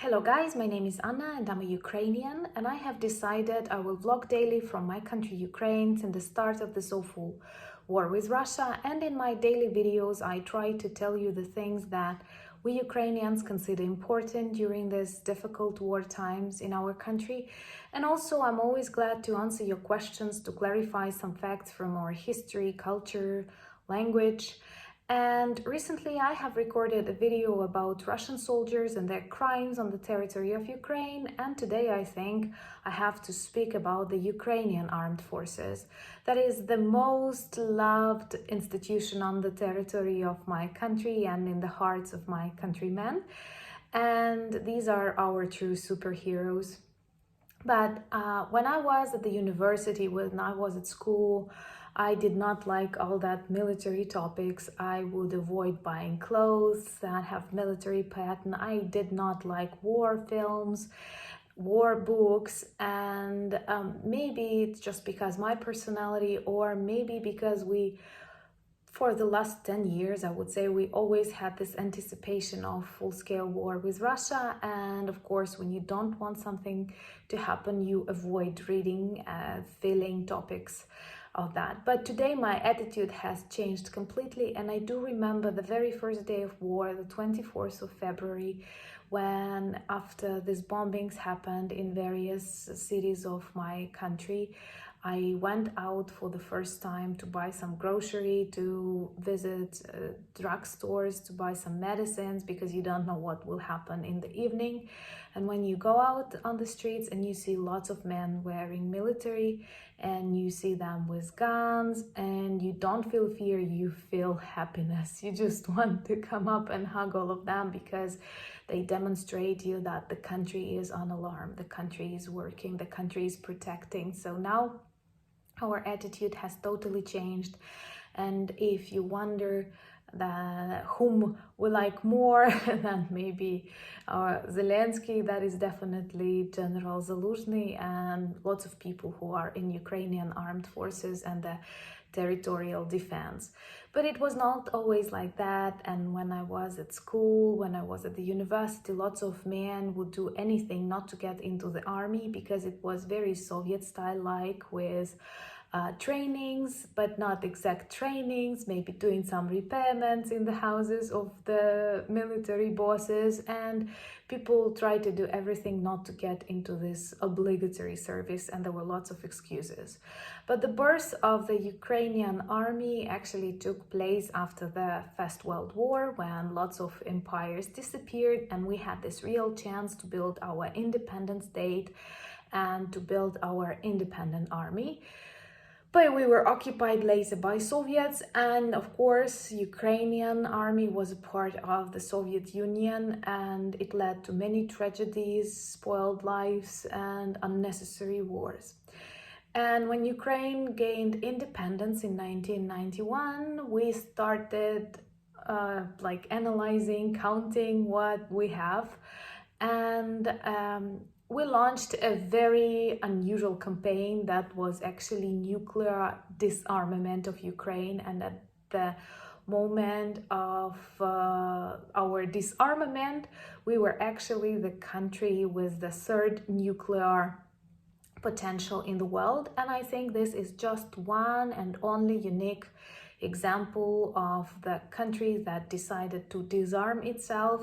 Hello guys, my name is Anna and I'm a Ukrainian, and I have decided I will vlog daily from my country Ukraine since the start of this awful war with Russia, and in my daily videos I try to tell you the things that we Ukrainians consider important during these difficult war times in our country. And also I'm always glad to answer your questions, to clarify some facts from our history, culture, language. And recently I have recorded a video about Russian soldiers and their crimes on the territory of Ukraine, and today I think I have to speak about the Ukrainian armed forces. That is the most loved institution on the territory of my country and in the hearts of my countrymen. And these are our true superheroes. But when I was at the university, when I was at school, I did not like all that military topics. I would avoid buying clothes that have military pattern. I did not like war films, war books, and maybe it's just because my personality, or maybe because for the last 10 years, I would say, we always had this anticipation of full-scale war with Russia. And of course, when you don't want something to happen, you avoid reading, feeling topics of that. But today my attitude has changed completely, and I do remember the very first day of war, the 24th of February, when after these bombings happened in various cities of my country, I went out for the first time to buy some grocery, to visit drugstores, to buy some medicines, because you don't know what will happen in the evening. And when you go out on the streets and you see lots of men wearing military, and you see them with guns, and you don't feel fear, you feel happiness. You just want to come up and hug all of them, because they demonstrate you that the country is on alarm, the country is working, the country is protecting. So now our attitude has totally changed. And if you wonder whom we like more than maybe Zelensky, that is definitely General Zaluzhny and lots of people who are in Ukrainian armed forces and the territorial defense. But it was not always like that. And when I was at school, when I was at the university, lots of men would do anything not to get into the army, because it was very Soviet style, like with trainings, but not exact trainings, maybe doing some repairments in the houses of the military bosses, and people try to do everything not to get into this obligatory service, and there were lots of excuses. But the birth of the Ukrainian army actually took place after the First World War, when lots of empires disappeared and we had this real chance to build our independent state and to build our independent army. But we were occupied later by Soviets, and of course Ukrainian army was a part of the Soviet Union, and it led to many tragedies, spoiled lives, and unnecessary wars. And when Ukraine gained independence in 1991, we started analyzing, counting what we have, and we launched a very unusual campaign that was actually nuclear disarmament of Ukraine. And at the moment of our disarmament, we were actually the country with the third nuclear potential in the world. And I think this is just one and only unique example of the country that decided to disarm itself,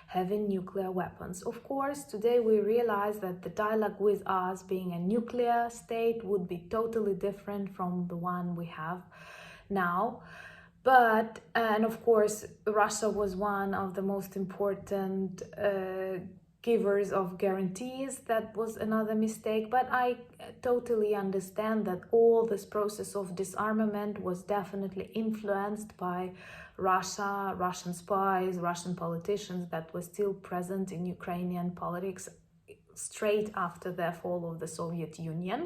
having nuclear weapons. Of course, today we realize that the dialogue with us being a nuclear state would be totally different from the one we have now. But, and of course, Russia was one of the most important givers of guarantees. That was another mistake. But I totally understand that all this process of disarmament was definitely influenced by Russia, Russian spies, Russian politicians that were still present in Ukrainian politics straight after the fall of the Soviet Union.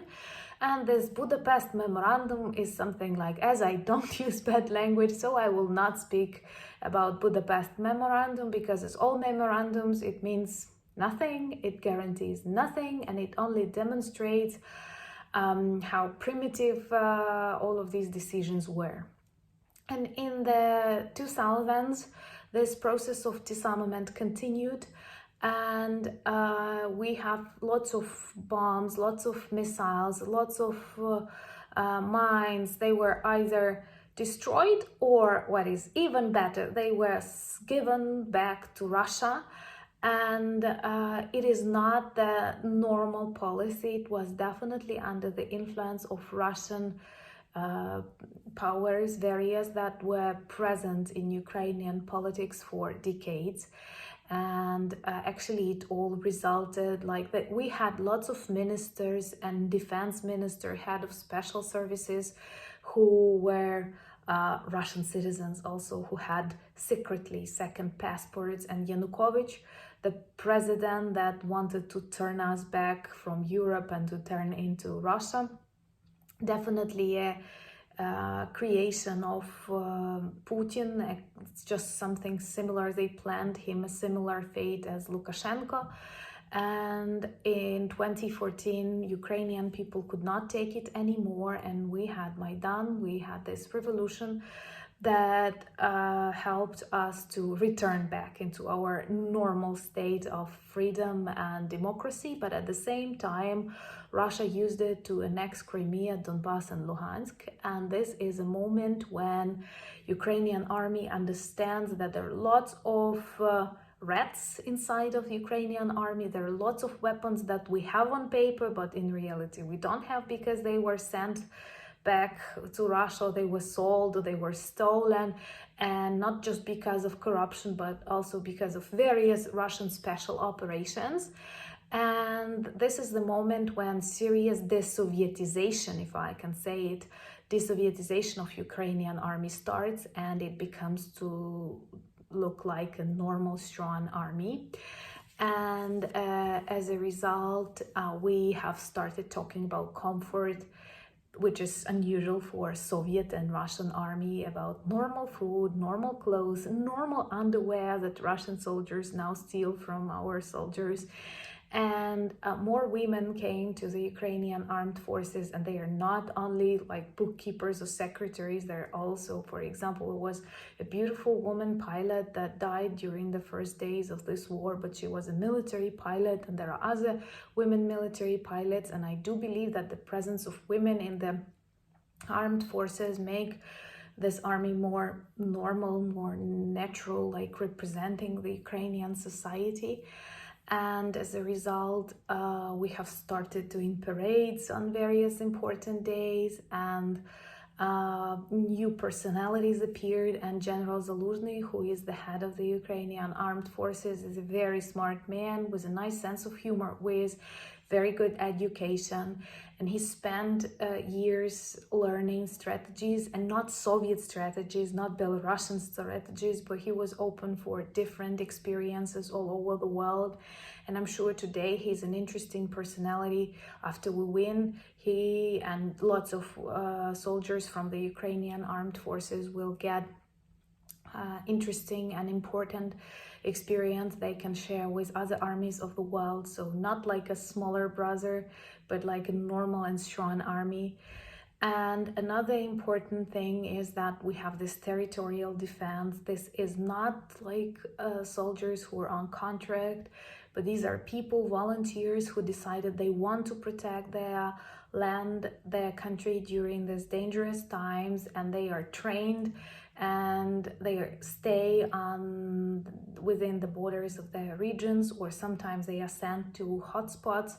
And this Budapest Memorandum is something like, as I don't use bad language, so I will not speak about Budapest Memorandum, because as all memorandums, it means nothing, it guarantees nothing, and it only demonstrates how primitive all of these decisions were. And in the 2000s, this process of disarmament continued, and we have lots of bombs, lots of missiles, lots of mines. They were either destroyed, or what is even better, they were given back to Russia. And it is not the normal policy. It was definitely under the influence of Russian powers, various, that were present in Ukrainian politics for decades. And actually it all resulted like that. We had lots of ministers and defense minister, head of special services, who were Russian citizens also, who had secretly second passports. And Yanukovych, the president that wanted to turn us back from Europe and to turn into Russia, definitely a creation of Putin. It's just something similar. They planned him a similar fate as Lukashenko. And in 2014, Ukrainian people could not take it anymore, and we had Maidan, we had this revolution that helped us to return back into our normal state of freedom and democracy. But at the same time, Russia used it to annex Crimea, Donbass and Luhansk. And this is a moment when Ukrainian army understands that there are lots of rats inside of the Ukrainian army. There are lots of weapons that we have on paper, but in reality we don't have, because they were sent back to Russia, they were sold, they were stolen, and not just because of corruption, but also because of various Russian special operations. And this is the moment when serious desovietization, if I can say it, desovietization of Ukrainian army starts, and it becomes to look like a normal, strong army. And as a result, we have started talking about comfort, which is unusual for Soviet and Russian army, about normal food, normal clothes, normal underwear that Russian soldiers now steal from our soldiers. And more women came to the Ukrainian armed forces, and they are not only like bookkeepers or secretaries. They're also, for example, there was a beautiful woman pilot that died during the first days of this war, but she was a military pilot, and there are other women military pilots. And I do believe that the presence of women in the armed forces make this army more normal, more natural, like representing the Ukrainian society. And as a result, we have started doing parades on various important days, and new personalities appeared. And General Zaluzhny, who is the head of the Ukrainian armed forces, is a very smart man with a nice sense of humor, with very good education. And he spent years learning strategies, and not Soviet strategies, not Belarusian strategies, but he was open for different experiences all over the world. And I'm sure today he's an interesting personality. After we win, he and lots of soldiers from the Ukrainian armed forces will get interesting and important experience they can share with other armies of the world. So not like a smaller brother, but like a normal and strong army. And another important thing is that we have this territorial defense. This is not like soldiers who are on contract, but these are people, volunteers, who decided they want to protect their land, their country during these dangerous times, and they are trained and they stay within the borders of their regions, or sometimes they are sent to hotspots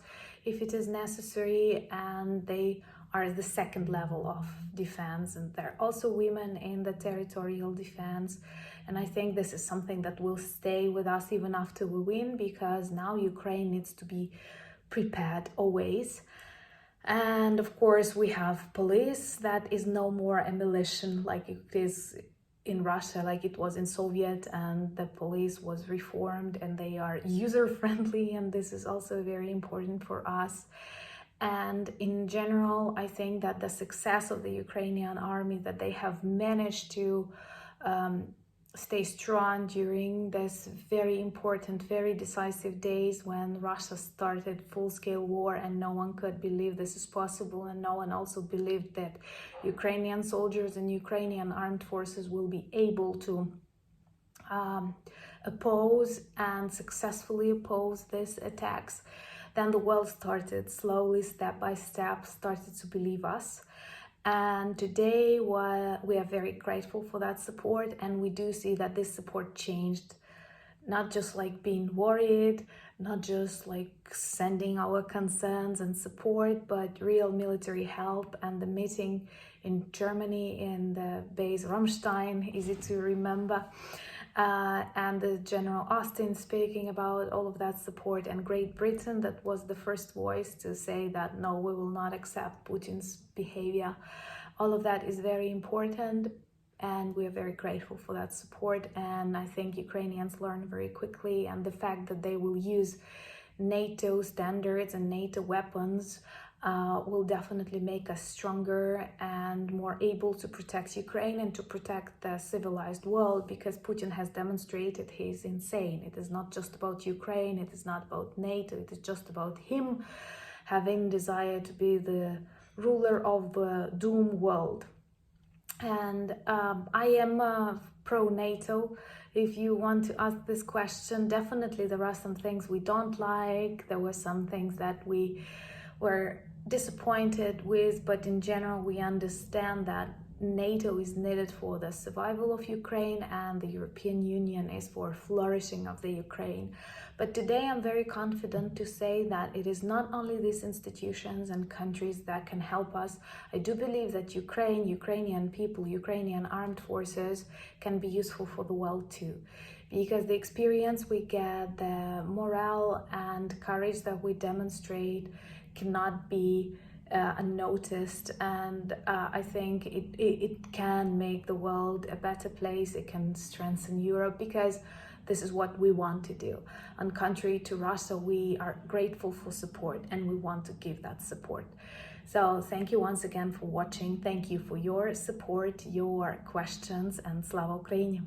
if it is necessary, and they are the second level of defense. And there are also women in the territorial defense. And I think this is something that will stay with us even after we win, because now Ukraine needs to be prepared always. And of course, we have police that is no more a militia like it is in Russia, like it was in Soviet, and the police was reformed and they are user-friendly, and this is also very important for us. And in general, I think that the success of the Ukrainian army, that they have managed to stay strong during this very important, very decisive days when Russia started full-scale war, and no one could believe this is possible, and no one also believed that Ukrainian soldiers and Ukrainian armed forces will be able to oppose and successfully oppose these attacks, then the world started slowly, step by step, started to believe us. And today we are very grateful for that support, and we do see that this support changed, not just like being worried, not just like sending our concerns and support, but real military help. And the meeting in Germany in the base Ramstein, easy to remember, and the General Austin speaking about all of that support, and Great Britain, that was the first voice to say that no, we will not accept Putin's behavior. All of that is very important, and we are very grateful for that support. And I think Ukrainians learn very quickly, and the fact that they will use NATO standards and NATO weapons will definitely make us stronger and more able to protect Ukraine and to protect the civilized world, because Putin has demonstrated he's insane. It is not just about Ukraine, it is not about NATO, it is just about him having desire to be the ruler of the doomed world. And I am pro-NATO. If you want to ask this question, definitely there are some things we don't like, there were some things that we were disappointed with, but in general we understand that NATO is needed for the survival of Ukraine, and the European Union is for flourishing of the Ukraine. But today I'm very confident to say that it is not only these institutions and countries that can help us. I do believe that Ukraine, Ukrainian people, Ukrainian armed forces can be useful for the world too, because the experience we get, the morale and courage that we demonstrate cannot be unnoticed. And I think it can make the world a better place. It can strengthen Europe, because this is what we want to do. And contrary to Russia, we are grateful for support, and we want to give that support. So thank you once again for watching. Thank you for your support, your questions, and Slava Ukraini!